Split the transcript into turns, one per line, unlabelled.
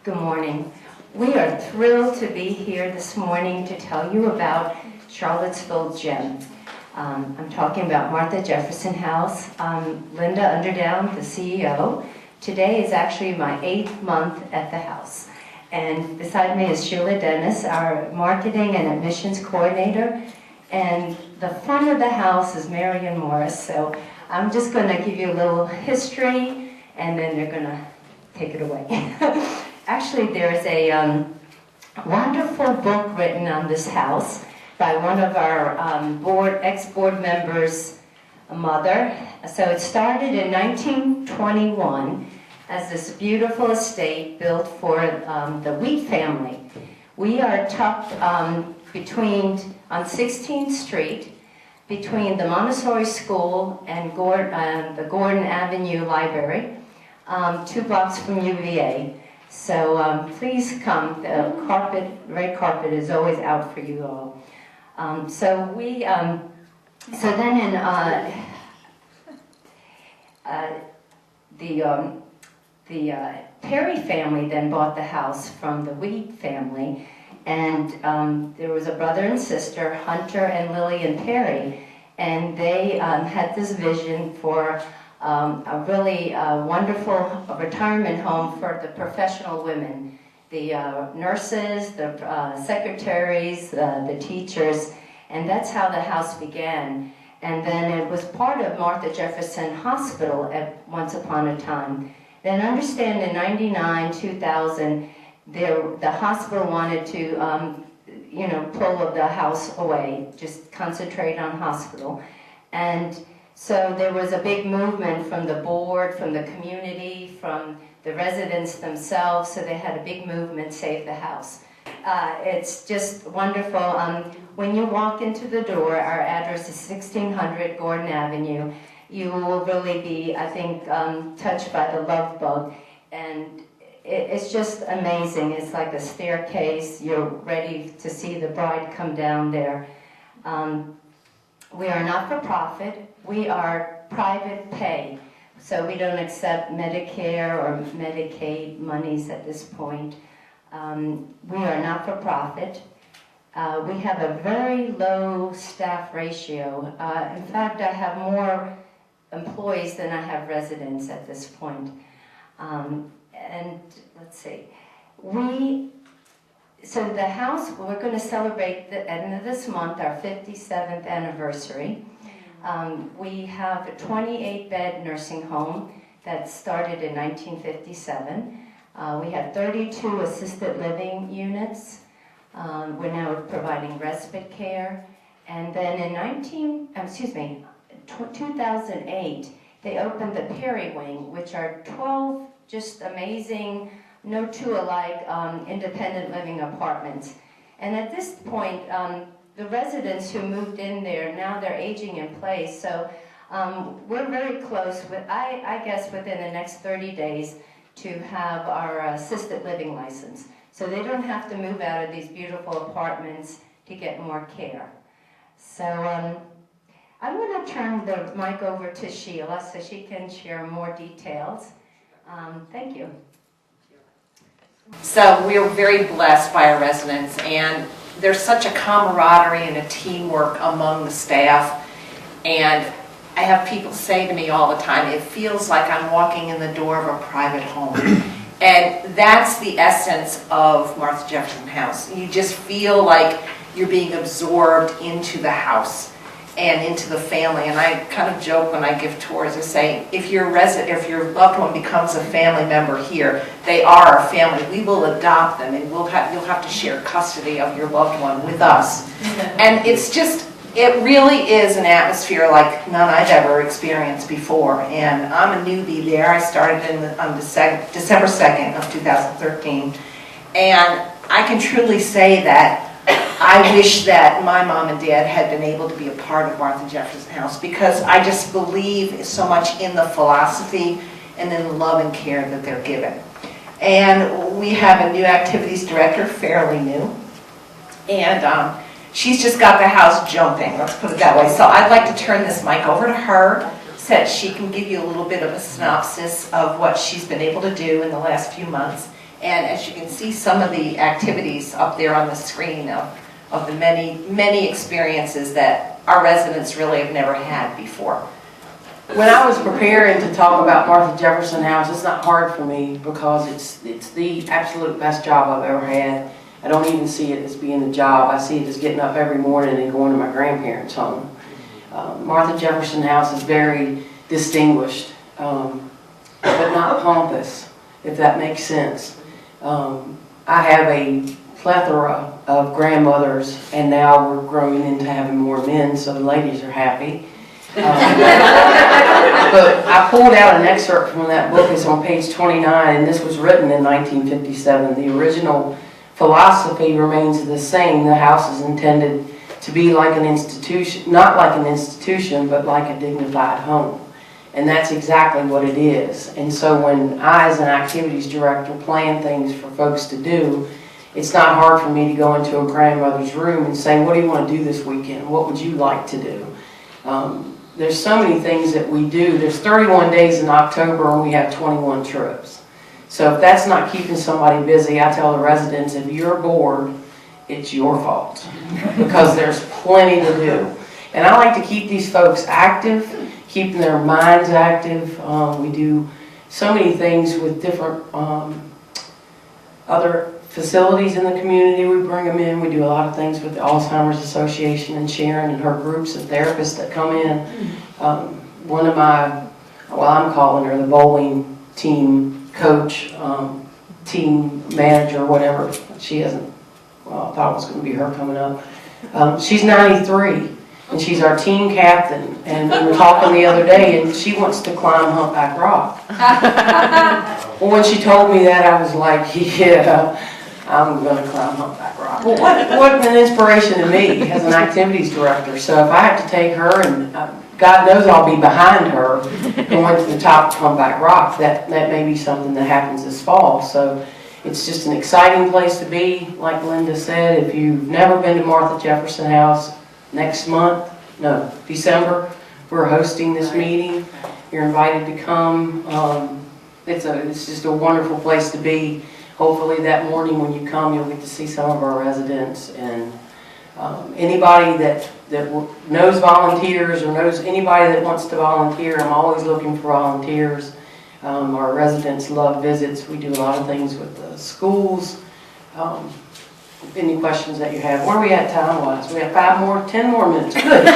Good morning. We are thrilled to be here this morning to tell you about Charlottesville Gem. I'm talking about Martha Jefferson House. I'm Linda Underdown, the CEO. Today is actually my 8th month at the house. And beside me is Sheila Dennis, our marketing and admissions coordinator. And the front of the house is Marion Morris. So I'm just going to give you a little history, and then they're going to take it away. Actually, there's a wonderful book written on this house by one of our ex-board members' mother. So it started in 1921 as this beautiful estate built for the Wheat family. We are tucked on 16th Street, between the Montessori School and the Gordon Avenue Library, 2 blocks from UVA. So please come. The red carpet is always out for you all. So then in the Perry family then bought the house from the Wheat family, and there was a brother and sister, Hunter and Lillian Perry, and they had this vision for a really wonderful retirement home for the professional women, the nurses, the secretaries, the teachers, and that's how the house began. And then it was part of Martha Jefferson Hospital at once upon a time. Then understand in 99, 2000, the hospital wanted to pull the house away, just concentrate on hospital. And so there was a big movement from the board, from the community, from the residents themselves, so they had a big movement, Save the House. It's just wonderful. When you walk into the door, our address is 1600 Gordon Avenue. You will really be, I think, touched by the love bug. And it's just amazing. It's like a staircase. You're ready to see the bride come down there. We are not-for-profit. We are private pay. So we don't accept Medicare or Medicaid monies at this point. We are not-for-profit. We have a very low staff ratio. In fact, I have more employees than I have residents at this point. And let's see. So the house, we're going to celebrate at the end of this month our 57th anniversary. We have a 28-bed nursing home that started in 1957. We have 32 assisted living units. We're now providing respite care. And then in 2008, they opened the Perry Wing, which are 12 just amazing, no two alike independent living apartments. And at this point, the residents who moved in there, now they're aging in place. So we're very close, I guess within the next 30 days, to have our assisted living license. So they don't have to move out of these beautiful apartments to get more care. So I'm going to turn the mic over to Sheila so she can share more details. Thank you.
So we are very blessed by our residents, and there's such a camaraderie and a teamwork among the staff. And I have people say to me all the time, it feels like I'm walking in the door of a private home. And that's the essence of Martha Jefferson House. You just feel like you're being absorbed into the house and into the family. And I kind of joke when I give tours, I say, if your loved one becomes a family member here, they are our family. We will adopt them, and you'll have to share custody of your loved one with us. And it really is an atmosphere like none I've ever experienced before. And I'm a newbie there. I started on December 2nd of 2013. And I can truly say that I wish that my mom and dad had been able to be a part of Martha Jefferson House, because I just believe so much in the philosophy and in the love and care that they're given. And we have a new activities director, fairly new. And she's just got the house jumping, let's put it that way. So I'd like to turn this mic over to her so that she can give you a little bit of a synopsis of what she's been able to do in the last few months. And as you can see, some of the activities up there on the screen of the many experiences that our residents really have never had before.
When I was preparing to talk about Martha Jefferson House, it's not hard for me because it's the absolute best job I've ever had. I don't even see it as being a job. I see it as getting up every morning and going to my grandparents' home. Martha Jefferson House is very distinguished, but not pompous, if that makes sense. I have a plethora of grandmothers, and now we're growing into having more men, so the ladies are happy. But I pulled out an excerpt from that book. It's on page 29, and this was written in 1957. The original philosophy remains the same. The house is intended to be like an institution, not like an institution, but like a dignified home. And that's exactly what it is. And so when I, as an activities director, plan things for folks to do, it's not hard for me to go into a grandmother's room and say, what do you want to do this weekend? What would you like to do? There's so many things that we do. There's 31 days in October and we have 21 trips. So if that's not keeping somebody busy, I tell the residents, if you're bored, it's your fault because there's plenty to do. And I like to keep these folks active, keeping their minds active. We do so many things with different other facilities in the community. We bring them in. We do a lot of things with the Alzheimer's Association and Sharon and her groups of therapists that come in. One of my, well, I'm calling her the bowling team coach, team manager, whatever. She hasn't, well, I thought it was going to be her coming up. She's 93 and she's our team captain. And we were talking the other day and she wants to climb Humpback Rock. Well, when she told me that, I was like, yeah, I'm going to climb Humpback Rock. Well, what an inspiration to me as an activities director. So if I have to take her, and God knows I'll be behind her going to the top of Humpback Rock, that may be something that happens this fall. So it's just an exciting place to be. Like Linda said, if you've never been to Martha Jefferson House, next month, no, December, we're hosting this meeting. You're invited to come. It's just a wonderful place to be. Hopefully that morning when you come, you'll get to see some of our residents. And anybody that knows volunteers or knows anybody that wants to volunteer, I'm always looking for volunteers. Our residents love visits. We do a lot of things with the schools. Any questions that you have? Where are we at time-wise? We have 10 more minutes. Good.